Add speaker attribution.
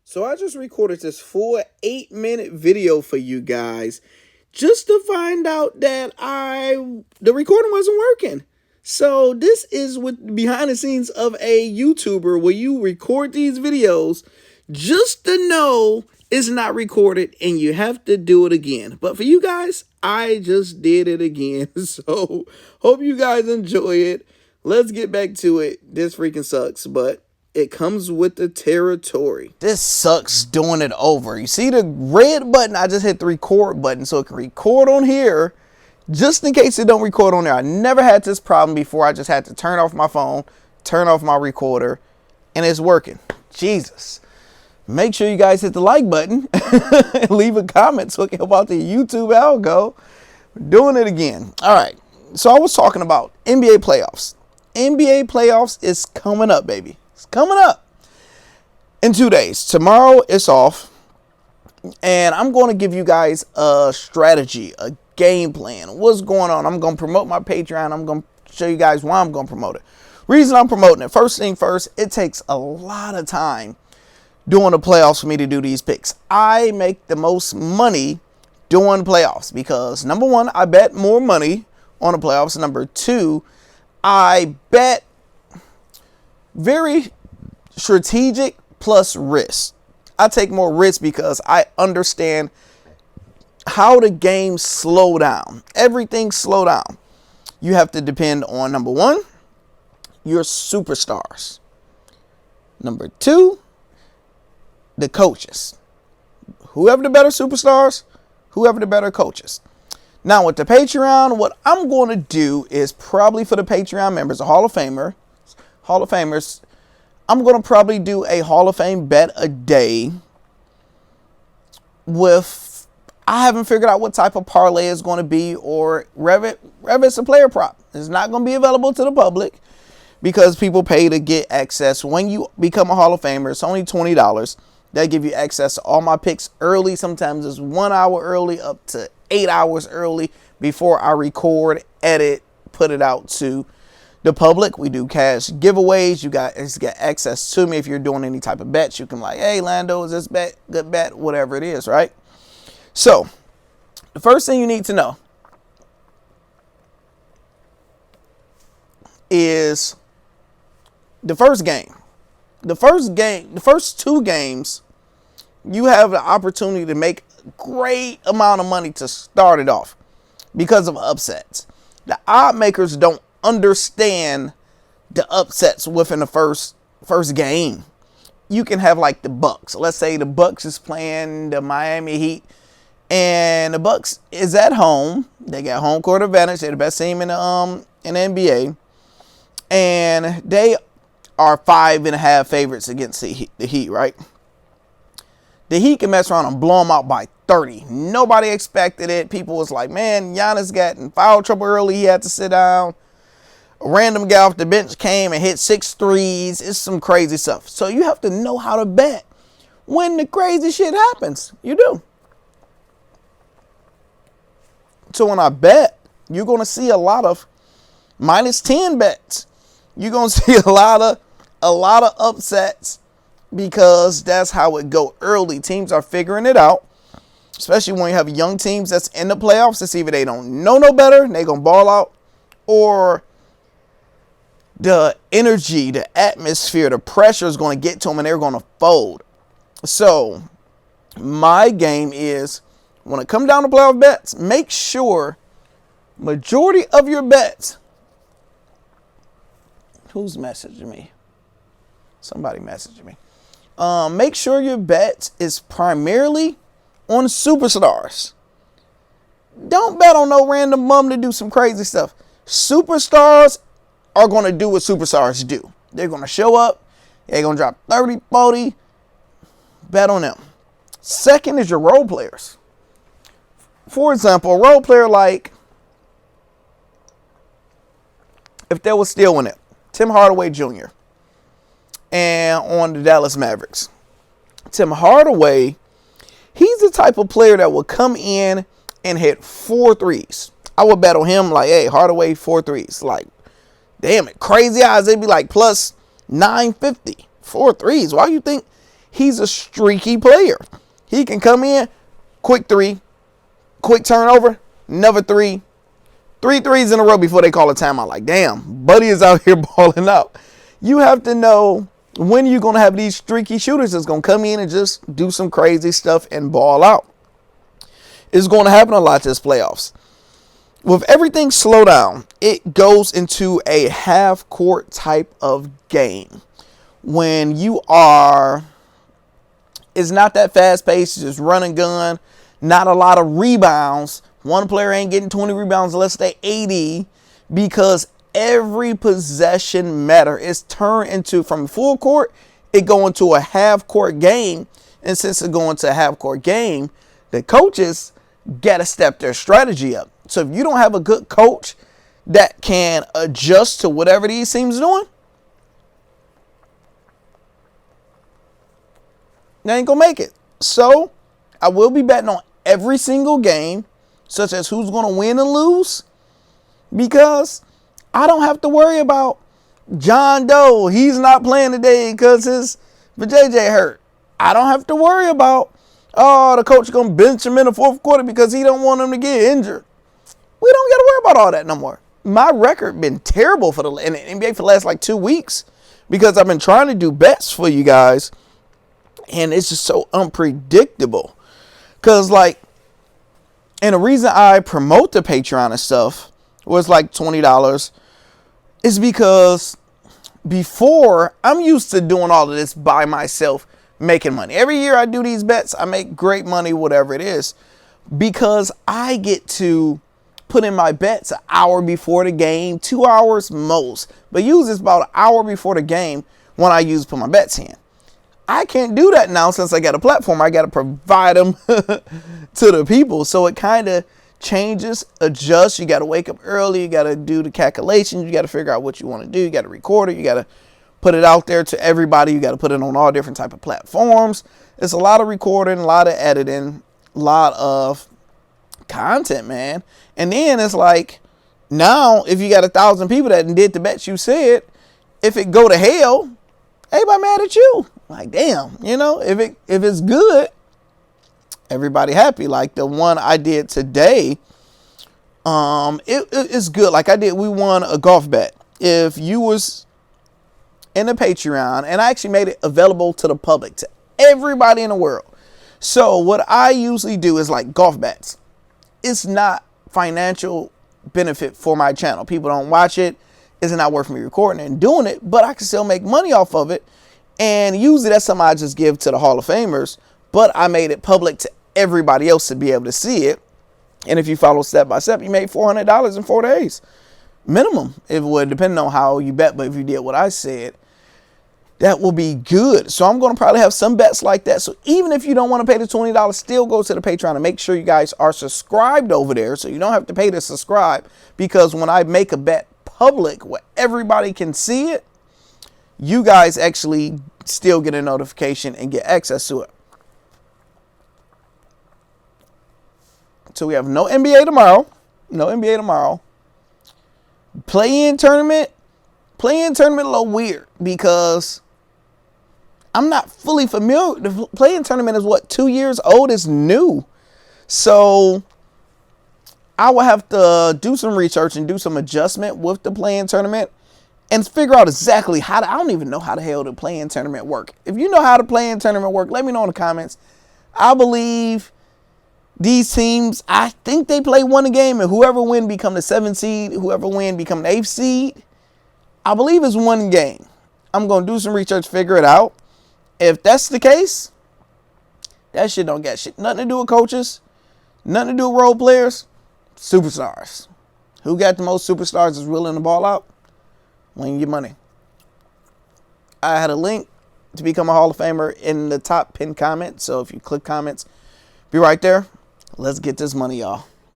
Speaker 1: So I just recorded this full 8-minute video for you guys just to find out that the recording wasn't working. So this is what behind the scenes of a YouTuber where you record these videos just to know it's not recorded and you have to do it again. But for you guys, I just did it again. So hope you guys enjoy it. Let's get back to it. This freaking sucks, but it comes with the territory. This sucks doing it over. You see the red button? I just hit the record button so it can record on here just in case it don't record on there. I never had this problem before. I just had to turn off my phone, turn off my recorder, and it's working. Jesus. Make sure you guys hit the like button and leave a comment so it can help out the YouTube algo. We're doing it again. All right. So I was talking about NBA playoffs. NBA playoffs is coming up, baby. It's coming up in 2 days. Tomorrow it's off. And I'm going to give you guys a strategy, a game plan. What's going on? I'm going to promote my Patreon. I'm going to show you guys why I'm going to promote it. Reason I'm promoting it. First thing first, it takes a lot of time during the playoffs for me to do these picks. I make the most money during the playoffs because, number one, I bet more money on the playoffs. Number two, I bet very strategic plus risk. I take more risk because I understand how the games slow down. Everything slow down. You have to depend on, number one, your superstars. Number two, the coaches. Whoever the better superstars, whoever the better coaches. Now with the Patreon, what I'm going to do is probably for the Patreon members, a Hall of Famers, I'm going to probably do a Hall of Fame bet a day with, I haven't figured out what type of parlay it's going to be, or Revit's a player prop. It's not going to be available to the public because people pay to get access. When you become a Hall of Famer, it's only $20. They give you access to all my picks early. Sometimes it's 1 hour early up to 8 hours early before I record, edit, put it out to the public. We do cash giveaways. You guys get access to me if you're doing any type of bets. You can like, hey, Lando, is this bet good bet? Whatever it is, right? So the first thing you need to know is the first game. The first two games, you have the opportunity to make a great amount of money to start it off because of upsets. The odd makers don't understand the upsets within the first game. You can have like the Bucks. Let's say the Bucks is playing the Miami Heat and the Bucks is at home. They got home court advantage. They're the best team in the NBA. And they are 5.5 favorites against the Heat, right? The Heat can mess around and blow them out by 30. Nobody expected it. People was like, man, Giannis got in foul trouble early. He had to sit down. A random guy off the bench came and hit 6 threes. It's some crazy stuff. So you have to know how to bet when the crazy shit happens. You do. So when I bet, you're going to see a lot of -10 bets. You're going to see a lot of upsets because that's how it go early. Teams are figuring it out, especially when you have young teams that's in the playoffs. It's either they don't know no better, they going to ball out, or the energy, the atmosphere, the pressure is going to get to them and they're going to fold. So my game is, when it comes down to playoff bets, make sure majority of your bets. Who's messaging me? Somebody messaging me. Make sure your bet is primarily on superstars. Don't bet on no random bum to do some crazy stuff. Superstars are going to do what superstars do. They're going to show up. They're going to drop 30, 40. Bet on them. Second is your role players. For example, a role player like, if there was still in it, Tim Hardaway Jr. and on the Dallas Mavericks. Tim Hardaway, he's the type of player that will come in and hit 4 threes. I would bet on him like, hey, Hardaway 4 threes. Like, damn it, crazy eyes. They'd be like plus 950. 4 threes. Why do you think he's a streaky player. He can come in, quick three, quick turnover, another three, 3 threes in a row before they call a timeout. Like, damn, Buddy is out here balling out. You have to know when you're going to have these streaky shooters that's going to come in and just do some crazy stuff and ball out. It's going to happen a lot this playoffs. With everything slow down, it goes into a half-court type of game. When you are, it's not that fast-paced, just run and gun, not a lot of rebounds. One player ain't getting 20 rebounds unless they 80, because every possession matter. It's turned into, from full court, it go into a half-court game. And since it go into a half-court game, the coaches got to step their strategy up. So if you don't have a good coach that can adjust to whatever these teams doing, they ain't going to make it. So I will be betting on every single game, such as who's going to win and lose, because I don't have to worry about John Doe. He's not playing today because his JJ hurt. I don't have to worry about, oh, the coach going to bench him in the fourth quarter because he don't want him to get injured. We don't got to worry about all that no more. My record been terrible in the NBA for the last like 2 weeks because I've been trying to do bets for you guys, and it's just so unpredictable. Because, like, and the reason I promote the Patreon and stuff was like $20 is because before, I'm used to doing all of this by myself, making money. Every year I do these bets, I make great money, whatever it is, because I get to put in my bets an hour before the game, 2 hours most, but usually it's about an hour before the game when I use put my bets in. I can't do that now since I got a platform. I got to provide them to the people. So it kind of changes, adjusts. You got to wake up early. You got to do the calculations. You got to figure out what you want to do. You got to record it. You got to put it out there to everybody. You got to put it on all different type of platforms. It's a lot of recording, a lot of editing, a lot of content, man. And then it's like, now if you got 1,000 people that did the bets you said, if it go to hell, everybody mad at you. Like, damn, if it's good, everybody happy. Like the one I did today, it's good. Like we won a golf bet. If you was in the Patreon, and I actually made it available to the public, to everybody in the world. So what I usually do is like golf bets. It's not financial benefit for my channel. People don't watch it. It's not worth me recording and doing it, but I can still make money off of it. And usually that's something I just give to the Hall of Famers, but I made it public to everybody else to be able to see it. And if you follow step by step, you made $400 in 4 days. Minimum, if it would, depending on how you bet. But if you did what I said, that will be good. So I'm going to probably have some bets like that. So even if you don't want to pay the $20, still go to the Patreon and make sure you guys are subscribed over there. So you don't have to pay to subscribe, because when I make a bet public where everybody can see it, you guys actually still get a notification and get access to it. So we have no NBA tomorrow. No NBA tomorrow. Play-in tournament a little weird because I'm not fully familiar. The play-in tournament is what, 2 years old? It's new. So I will have to do some research and do some adjustment with the play-in tournament and figure out exactly how to, I don't even know how the hell the play-in tournament work. If you know how the play-in tournament work, let me know in the comments. I believe these teams, I think they play one game, and whoever win become the 7th seed, whoever win become the 8th seed. I believe it's one game. I'm going to do some research, figure it out. If that's the case, that shit don't got shit. Nothing to do with coaches. Nothing to do with role players. Superstars. Who got the most superstars is willing to ball out? Win your money. I had a link to become a Hall of Famer in the top pinned comment. So if you click comments, be right there. Let's get this money, y'all.